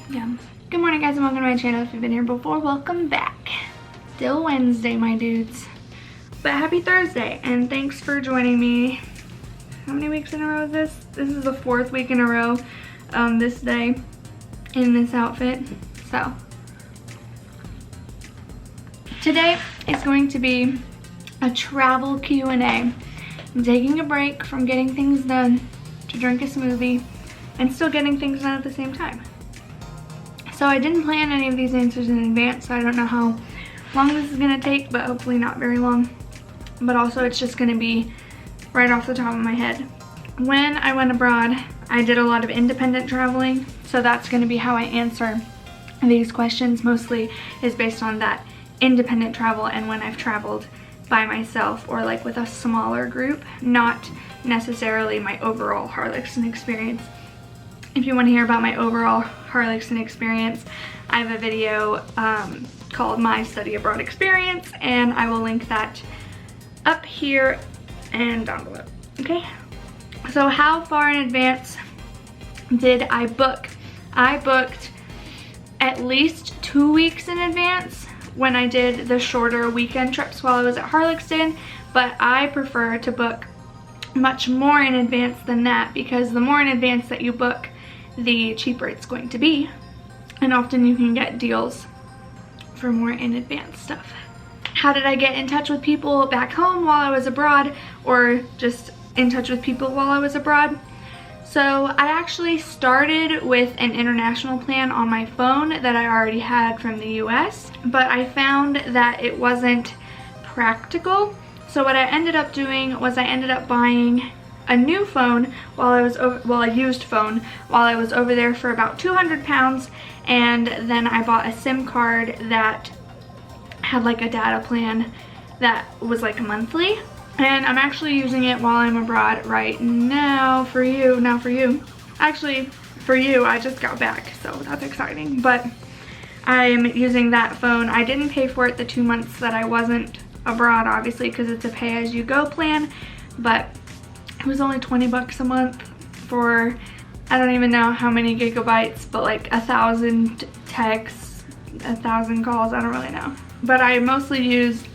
Yeah. Good morning, guys, and welcome to my channel. If you've been here before, welcome back. Still Wednesday, my dudes. But happy Thursday, and thanks for joining me. How many weeks in a row is this? This is the 4th week in a row, this day in this outfit. So today is going to be a travel Q&A. I'm taking a break from getting things done to drink a smoothie and still getting things done at the same time. So I didn't plan any of these answers in advance, so I don't know how long this is gonna take, but hopefully not very long. But also it's just gonna be right off the top of my head. When I went abroad, I did a lot of independent traveling, so that's gonna be how I answer these questions. Mostly is based on that independent travel and when I've traveled by myself or like with a smaller group, not necessarily my overall Harlexton experience. If you want to hear about my overall Harlexton experience, I have a video called My Study Abroad Experience, and I will link that up here and down below. Okay, so how far in advance did I book? I booked at least 2 weeks in advance when I did the shorter weekend trips while I was at Harlexton, but I prefer to book much more in advance than that, because the more in advance that you book, the cheaper it's going to be, and often you can get deals for more in advance stuff. How did I get in touch with people back home while I was abroad, or just in touch with people while I was abroad? So I actually started with an international plan on my phone that I already had from the US, but I found that it wasn't practical. So what I ended up doing was I ended up buying a new phone while I was over, well, a used phone while I was over there for about 200 pounds, and then I bought a SIM card that had like a data plan that was like monthly, and I'm actually using it while I'm abroad right now for you. Actually, for you, I just got back, so that's exciting, but I'm using that phone. I didn't pay for it the 2 months that I wasn't abroad, obviously, because it's a pay-as-you-go plan, but it was only 20 bucks a month for, I don't even know how many gigabytes, but like 1,000 texts, 1,000 calls, I don't really know. But I mostly used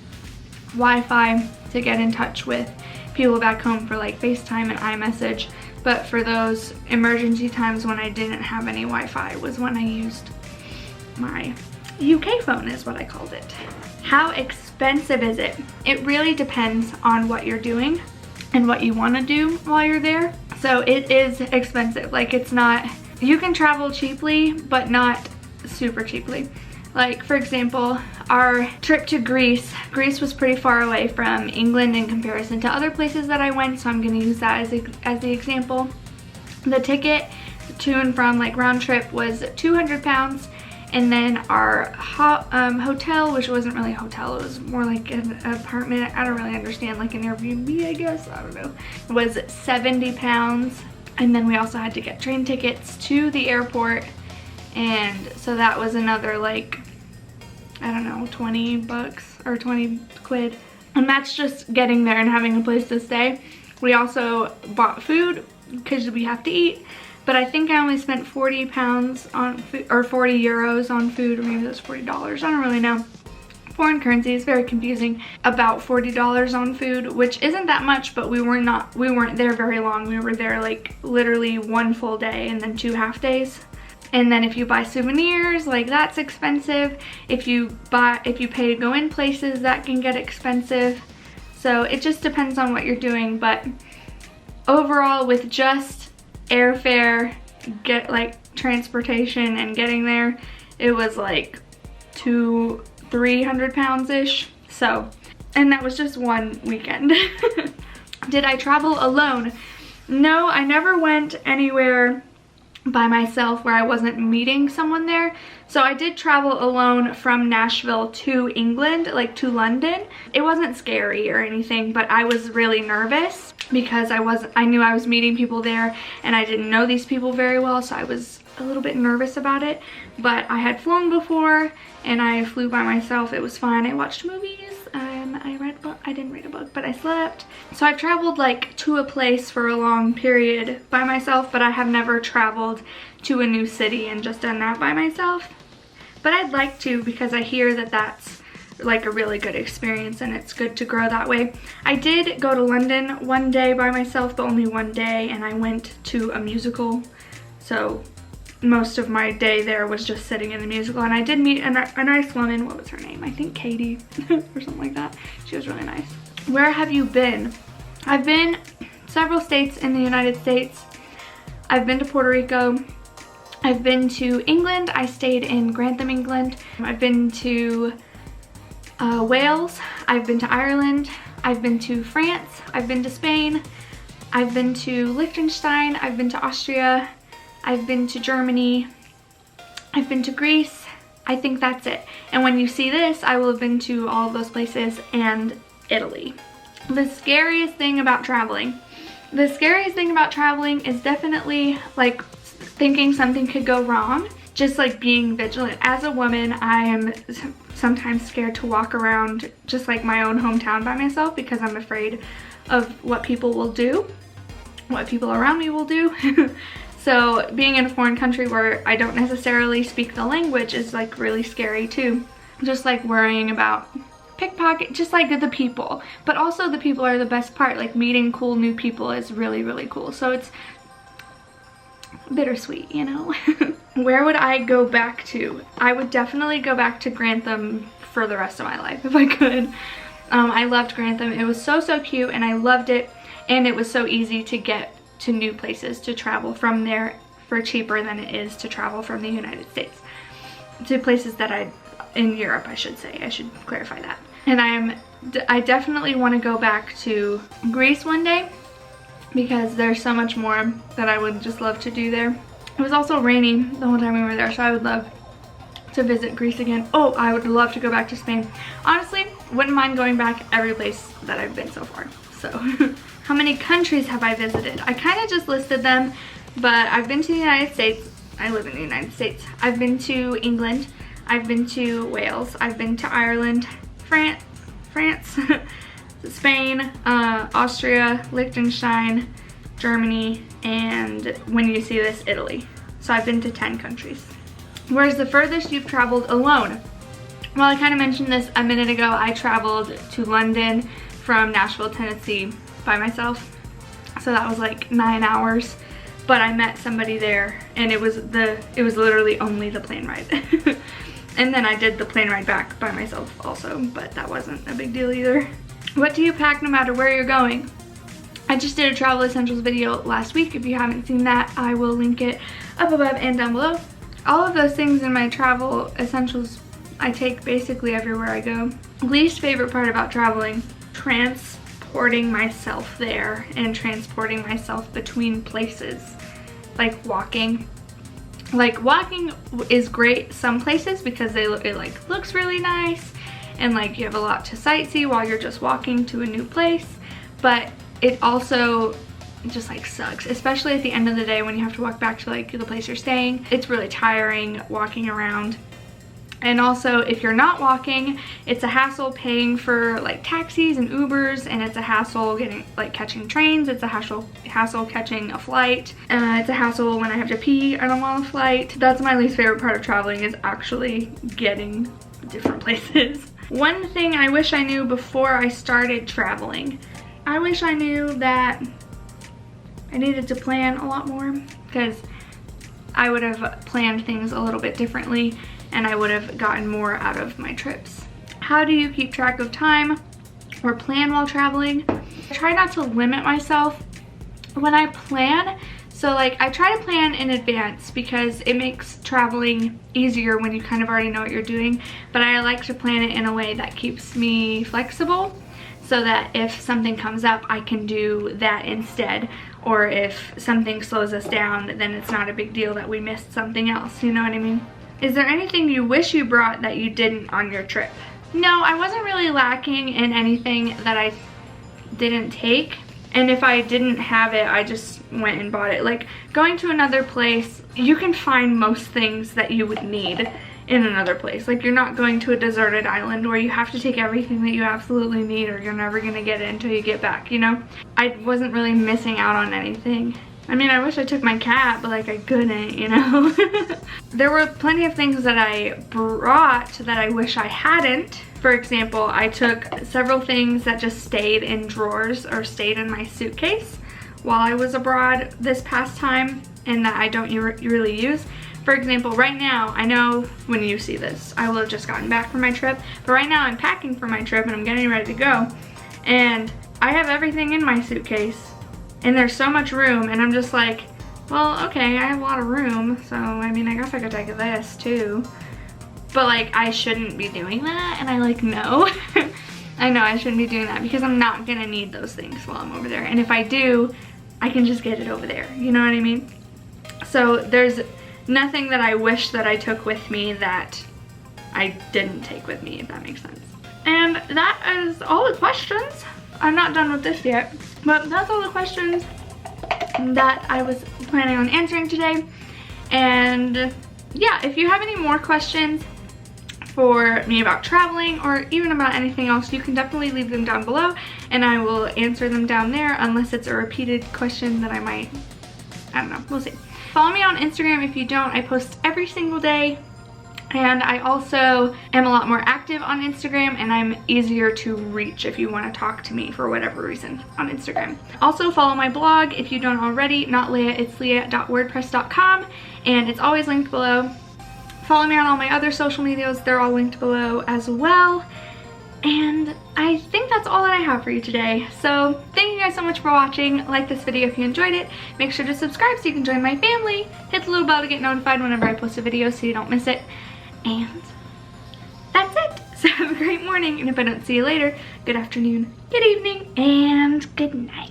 Wi-Fi to get in touch with people back home for like FaceTime and iMessage, but for those emergency times when I didn't have any Wi-Fi was when I used my UK phone, is what I called it. How expensive is it? It really depends on what you're doing and what you want to do while you're there. So it is expensive. Like, it's not, you can travel cheaply, but not super cheaply. Like, for example, our trip to Greece was pretty far away from England in comparison to other places that I went, so I'm going to use that as the example. The ticket to and from, like, round trip was 200 pounds, and then our hotel, which wasn't really a hotel, it was more like an apartment, I don't really understand, like an Airbnb, I guess, I don't know, was 70 pounds. And then we also had to get train tickets to the airport, and so that was another, like, I don't know, 20 bucks or 20 quid. And that's just getting there and having a place to stay. We also bought food because we have to eat, but I think I only spent 40 pounds on food, or 40 euros on food, or maybe that's $40, I don't really know. Foreign currency is very confusing. About $40 on food, which isn't that much, but we weren't there very long. We were there like literally 1 full day and then 2 half days. And then if you buy souvenirs, like, that's expensive. If you pay to go in places, that can get expensive. So it just depends on what you're doing, but overall, with just airfare, transportation and getting there, it was like 200-300 pounds-ish. So, and that was just one weekend. Did I travel alone? No, I never went anywhere by myself where I wasn't meeting someone there. So I did travel alone from Nashville to England, like to London. It wasn't scary or anything, but I was really nervous because I knew I was meeting people there and I didn't know these people very well, so I was a little bit nervous about it. But I had flown before and I flew by myself. It was fine. I watched movies and I read books. I didn't read a book, but I slept. So I've traveled like to a place for a long period by myself, but I have never traveled to a new city and just done that by myself. But I'd like to, because I hear that that's like a really good experience and it's good to grow that way. I did go to London one day by myself, but only one day, and I went to a musical. So most of my day there was just sitting in the musical, and I did meet a nice woman. What was her name? I think Katie or something like that. She was really nice. Where have you been? I've been several states in the United States. I've been to Puerto Rico. I've been to England. I stayed in Grantham, England. I've been to Wales. I've been to Ireland. I've been to France. I've been to Spain. I've been to Liechtenstein. I've been to Austria. I've been to Germany. I've been to Greece. I think that's it. And when you see this, I will have been to all of those places and Italy. The scariest thing about traveling. The scariest thing about traveling is definitely like thinking something could go wrong. Just like being vigilant. As a woman, I am sometimes scared to walk around just like my own hometown by myself because I'm afraid of what people will do, what people around me will do. So being in a foreign country where I don't necessarily speak the language is like really scary too. Just like worrying about pickpocket, just like the people. But also the people are the best part. Like meeting cool new people is really, really cool. So it's bittersweet, you know? Where would I go back to? I would definitely go back to Grantham for the rest of my life if I could. I loved Grantham. It was so, so cute and I loved it. And it was so easy to get to new places to travel from there for cheaper than it is to travel from the United States to places that in Europe, I should say. I should clarify that. And I definitely want to go back to Greece one day because there's so much more that I would just love to do there. It was also rainy the whole time we were there, so I would love to visit Greece again. Oh, I would love to go back to Spain. Honestly, wouldn't mind going back every place that I've been so far. So how many countries have I visited? I kind of just listed them, but I've been to the United States. I live in the United States. I've been to England. I've been to Wales. I've been to Ireland, France, Spain, Austria, Liechtenstein, Germany, and when you see this, Italy. So I've been to 10 countries. Where's the furthest you've traveled alone? Well, I kind of mentioned this a minute ago. I traveled to London from Nashville, Tennessee by myself. So that was like 9 hours, but I met somebody there and it was literally only the plane ride. And then I did the plane ride back by myself also, but that wasn't a big deal either. What do you pack no matter where you're going? I just did a travel essentials video last week. If you haven't seen that, I will link it up above and down below. All of those things in my travel essentials I take basically everywhere I go. Least favorite part about traveling, transporting myself there and transporting myself between places. Like walking. Like walking is great some places because it like looks really nice and like you have a lot to sightsee while you're just walking to a new place, but it also just like sucks, especially at the end of the day when you have to walk back to like the place you're staying. It's really tiring walking around. And also if you're not walking, it's a hassle paying for like taxis and Ubers, and it's a hassle catching trains. It's a hassle catching a flight. It's a hassle when I have to pee and I'm on a flight. That's my least favorite part of traveling, is actually getting different places. One thing I wish I knew before I started traveling. I wish I knew that I needed to plan a lot more, because I would have planned things a little bit differently and I would have gotten more out of my trips. How do you keep track of time or plan while traveling? I try not to limit myself when I plan. So like I try to plan in advance because it makes traveling easier when you kind of already know what you're doing, but I like to plan it in a way that keeps me flexible, so that if something comes up, I can do that instead. Or if something slows us down, then it's not a big deal that we missed something else, you know what I mean? Is there anything you wish you brought that you didn't on your trip? No, I wasn't really lacking in anything that I didn't take. And if I didn't have it, I just went and bought it. Like, going to another place, you can find most things that you would need in another place. Like, you're not going to a deserted island where you have to take everything that you absolutely need or you're never gonna get it until you get back, you know? I wasn't really missing out on anything. I mean, I wish I took my cat, but like I couldn't, you know? There were plenty of things that I brought that I wish I hadn't. For example, I took several things that just stayed in drawers or stayed in my suitcase while I was abroad this past time and that I don't really use. For example, right now, I know when you see this, I will have just gotten back from my trip, but right now I'm packing for my trip and I'm getting ready to go, and I have everything in my suitcase, and there's so much room, and I'm just like, well, okay, I have a lot of room, so I mean, I guess I could take this too, but like, I shouldn't be doing that, and I like, no. I know I shouldn't be doing that because I'm not gonna need those things while I'm over there, and if I do, I can just get it over there, you know what I mean? So there's nothing that I wish that I took with me that I didn't take with me, if that makes sense. And that is all the questions. I'm not done with this yet, but that's all the questions that I was planning on answering today. And yeah, if you have any more questions for me about traveling or even about anything else, you can definitely leave them down below and I will answer them down there, unless it's a repeated question that I don't know, we'll see. Follow me on Instagram if you don't. I post every single day, and I also am a lot more active on Instagram, and I'm easier to reach if you want to talk to me for whatever reason on Instagram. Also follow my blog if you don't already, not Leah, it's leah.wordpress.com, and it's always linked below. Follow me on all my other social medias, they're all linked below as well. And I think that's all that I have for you today. So thank you guys so much for watching. Like this video if you enjoyed it. Make sure to subscribe so you can join my family. Hit the little bell to get notified whenever I post a video so you don't miss it. And that's it. So have a great morning, and if I don't see you later, good afternoon, good evening, and good night.